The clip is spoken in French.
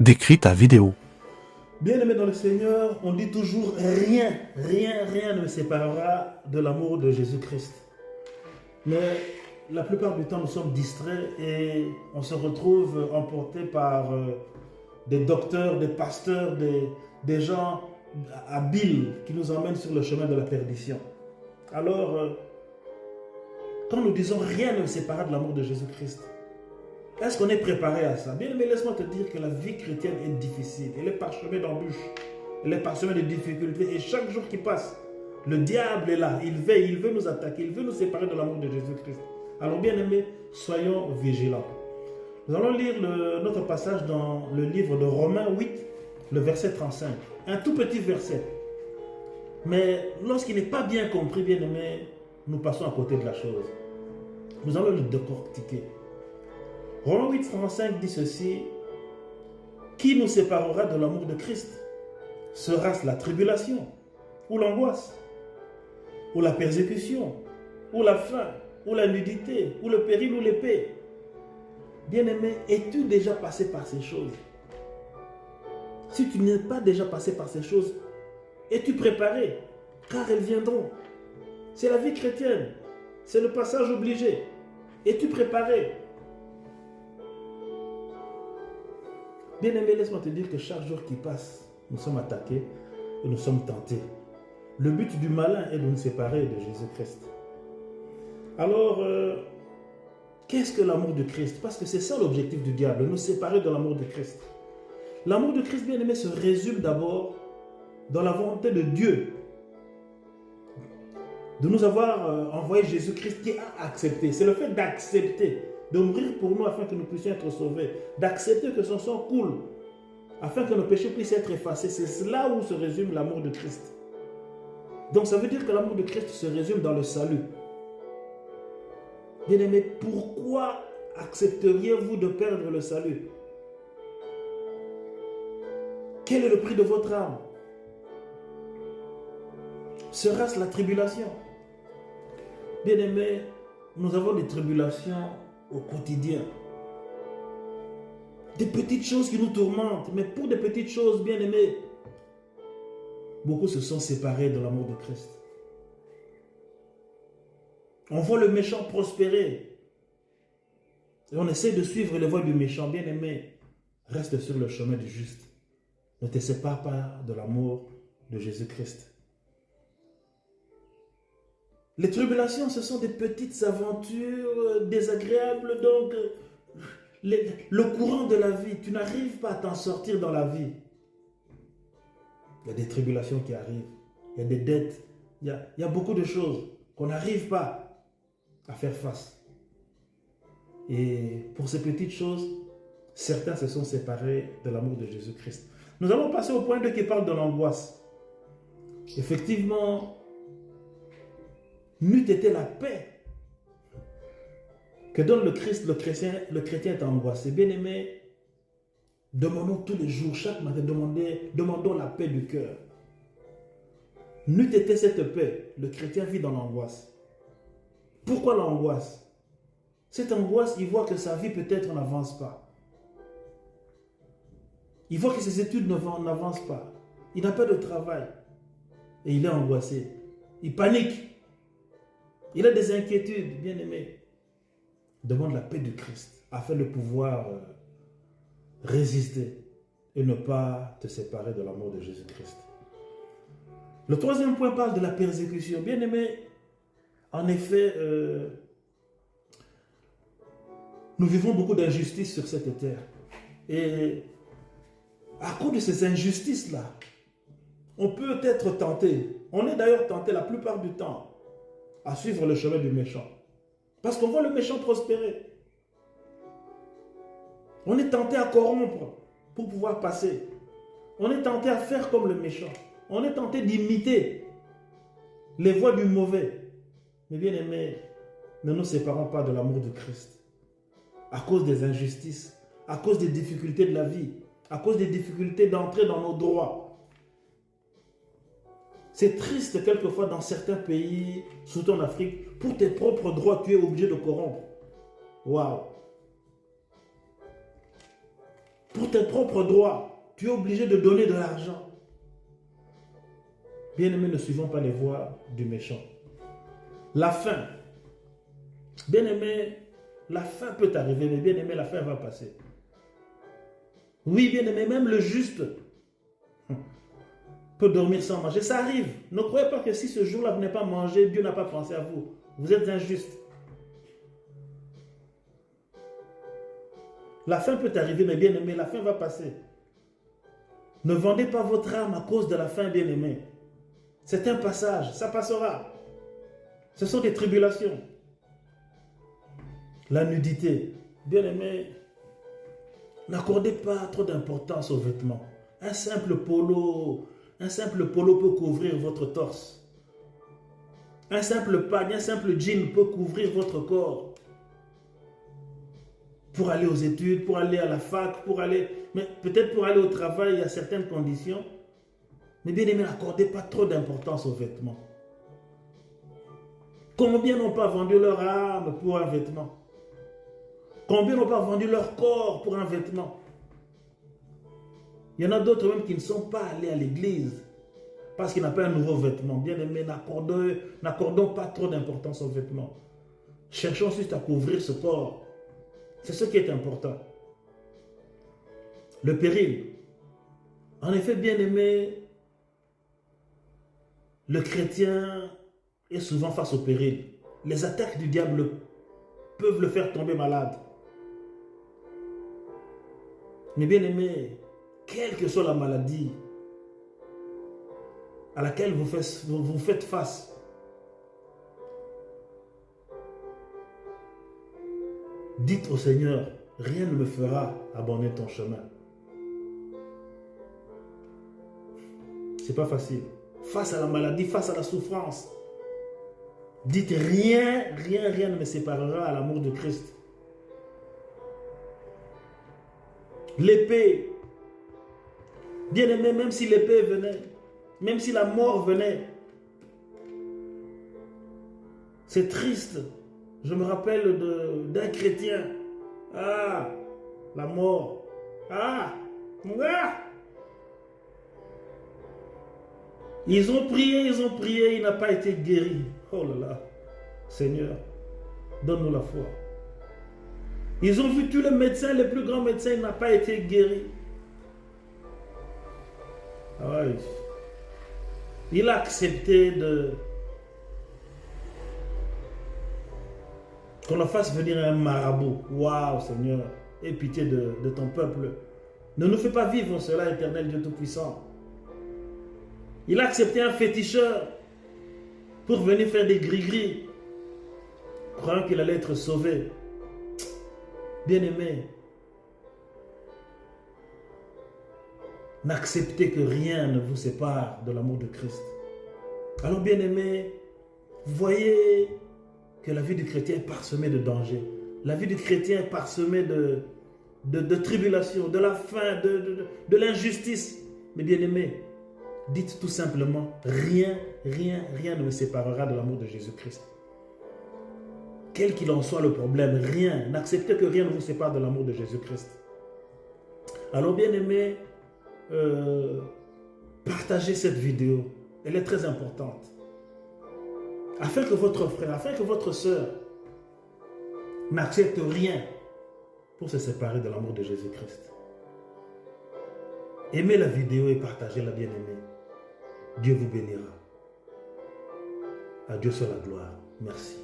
Décrit ta vidéo. Bien-aimés dans le Seigneur, on dit toujours rien ne me séparera de l'amour de Jésus-Christ. Mais la plupart du temps, nous sommes distraits et on se retrouve emporté par des docteurs, des pasteurs, des gens habiles qui nous emmènent sur le chemin de la perdition. Alors, quand nous disons rien ne me séparera de l'amour de Jésus-Christ, est-ce qu'on est préparé à ça? Bien, mais laisse-moi te dire que la vie chrétienne est difficile. Elle est parsemée d'embûches. Elle est parsemée de difficultés. Et chaque jour qui passe, le diable est là. Il veut nous attaquer. Il veut nous séparer de l'amour de Jésus-Christ. Alors, bien aimés, soyons vigilants. Nous allons lire notre passage dans le livre de Romains 8, le verset 35. Un tout petit verset. Mais lorsqu'il n'est pas bien compris, bien aimés, nous passons à côté de la chose. Nous allons le décortiquer. Romains 8, 35 dit ceci: qui nous séparera de l'amour de Christ? Sera-ce la tribulation, ou l'angoisse, ou la persécution, ou la faim, ou la nudité, ou le péril, ou l'épée? Bien-aimé, es-tu déjà passé par ces choses? Si tu n'es pas déjà passé par ces choses, es-tu préparé? Car elles viendront. C'est la vie chrétienne. C'est le passage obligé. Es-tu préparé? Bien-aimé, laisse-moi te dire que chaque jour qui passe, nous sommes attaqués et nous sommes tentés. Le but du malin est de nous séparer de Jésus-Christ. Alors, qu'est-ce que l'amour de Christ? Parce que c'est ça l'objectif du diable, nous séparer de l'amour de Christ. L'amour de Christ, bien-aimé, se résume d'abord dans la volonté de Dieu de nous avoir envoyé Jésus-Christ qui a accepté. C'est le fait d'accepter, de mourir pour nous afin que nous puissions être sauvés, d'accepter que son sang coule afin que nos péchés puissent être effacés. C'est là où se résume l'amour de Christ. Donc ça veut dire que l'amour de Christ se résume dans le salut. Bien-aimés, pourquoi accepteriez-vous de perdre le salut? Quel est le prix de votre âme? Sera-ce la tribulation? Bien-aimés, nous avons des tribulations au quotidien. Des petites choses qui nous tourmentent, mais pour des petites choses, bien-aimés, beaucoup se sont séparés de l'amour de Christ. On voit le méchant prospérer et on essaie de suivre les voies du méchant. Bien-aimé, reste sur le chemin du juste. Ne te sépare pas de l'amour de Jésus-Christ. Les tribulations, ce sont des petites aventures désagréables, donc le courant de la vie, tu n'arrives pas à t'en sortir dans la vie. Il y a des tribulations qui arrivent, il y a des dettes, il y a beaucoup de choses qu'on n'arrive pas à faire face. Et pour ces petites choses, certains se sont séparés de l'amour de Jésus-Christ. Nous allons passer au point 2 qui parle de l'angoisse. Effectivement, n'eût été la paix que donne le Christ, le chrétien est angoissé. Bien-aimé, demandons tous les jours, chaque matin, demandons la paix du cœur. N'eût été cette paix, le chrétien vit dans l'angoisse. Pourquoi l'angoisse? Cette angoisse, il voit que sa vie peut-être n'avance pas. Il voit que ses études n'avancent pas. Il n'a pas de travail. Et il est angoissé. Il panique. Il a des inquiétudes, bien-aimé. Demande la paix du Christ afin de pouvoir résister et ne pas te séparer de l'amour de Jésus-Christ. Le troisième point parle de la persécution. Bien-aimé, en effet, nous vivons beaucoup d'injustices sur cette terre. Et à cause de ces injustices-là, on peut être tenté. On est d'ailleurs tenté la plupart du temps à suivre le chemin du méchant. Parce qu'on voit le méchant prospérer. On est tenté à corrompre pour pouvoir passer. On est tenté à faire comme le méchant. On est tenté d'imiter les voies du mauvais. Mais bien aimés, ne nous séparons pas de l'amour de Christ. À cause des injustices, à cause des difficultés de la vie, à cause des difficultés d'entrer dans nos droits. C'est triste quelquefois dans certains pays, surtout en Afrique, pour tes propres droits, tu es obligé de corrompre. Waouh! pour tes propres droits, tu es obligé de donner de l'argent. Bien-aimés, ne suivons pas les voies du méchant. La faim. Bien-aimé, la faim peut arriver, mais bien-aimé, la faim va passer. Oui, bien-aimé, même le juste peut dormir sans manger. Ça arrive. Ne croyez pas que si ce jour-là vous n'avez pas mangé, Dieu n'a pas pensé à vous. Vous êtes injuste. La faim peut arriver, mais bien-aimé, la faim va passer. Ne vendez pas votre âme à cause de la faim, bien-aimé. C'est un passage, ça passera. Ce sont des tribulations. La nudité. Bien-aimé, n'accordez pas trop d'importance aux vêtements. Un simple polo peut couvrir votre torse. Un simple pagne, un simple jean peut couvrir votre corps. Pour aller aux études, pour aller à la fac, mais peut-être pour aller au travail, il y a certaines conditions. Mais bien aimé, n'accordez pas trop d'importance aux vêtements. Combien n'ont pas vendu leur âme pour un vêtement? Combien n'ont pas vendu leur corps pour un vêtement? Il y en a d'autres même qui ne sont pas allés à l'église parce qu'ils n'ont pas un nouveau vêtement. Bien aimé, n'accordons pas trop d'importance aux vêtements. Cherchons juste à couvrir ce corps. C'est ce qui est important. Le péril. En effet, bien aimé, le chrétien est souvent face au péril. Les attaques du diable peuvent le faire tomber malade. Mais bien aimé, quelle que soit la maladie à laquelle vous faites face, dites au Seigneur, rien ne me fera abandonner ton chemin. C'est pas facile. Face à la maladie, face à la souffrance, dites rien ne me séparera à l'amour de Christ. L'épée, bien aimé, même si l'épée venait, même si la mort venait, c'est triste. Je me rappelle d'un chrétien. Ah, la mort. Ah. Ils ont prié, il n'a pas été guéri. Oh là là, Seigneur, donne-nous la foi. Ils ont vu tous les médecins, les plus grands médecins, il n'a pas été guéri. Ah ouais. Il a accepté qu'on le fasse venir un marabout. Waouh, Seigneur, aie pitié de ton peuple. Ne nous fais pas vivre cela, éternel Dieu Tout-Puissant. Il a accepté un féticheur pour venir faire des gris-gris, croyant qu'il allait être sauvé. Bien-aimé, n'acceptez que rien ne vous sépare de l'amour de Christ. Alors bien-aimé, voyez que la vie du chrétien est parsemée de dangers. La vie du chrétien est parsemée de tribulations, de la faim, de l'injustice. Mais bien-aimé, dites tout simplement, rien ne me séparera de l'amour de Jésus-Christ. Quel qu'il en soit le problème, rien. N'acceptez que rien ne vous sépare de l'amour de Jésus-Christ. Alors bien-aimé, partagez cette vidéo. Elle est très importante. Afin que votre frère, afin que votre soeur n'accepte rien pour se séparer de l'amour de Jésus-Christ. Aimez la vidéo et partagez-la, bien-aimé. Dieu vous bénira. À Dieu soit la gloire. Merci.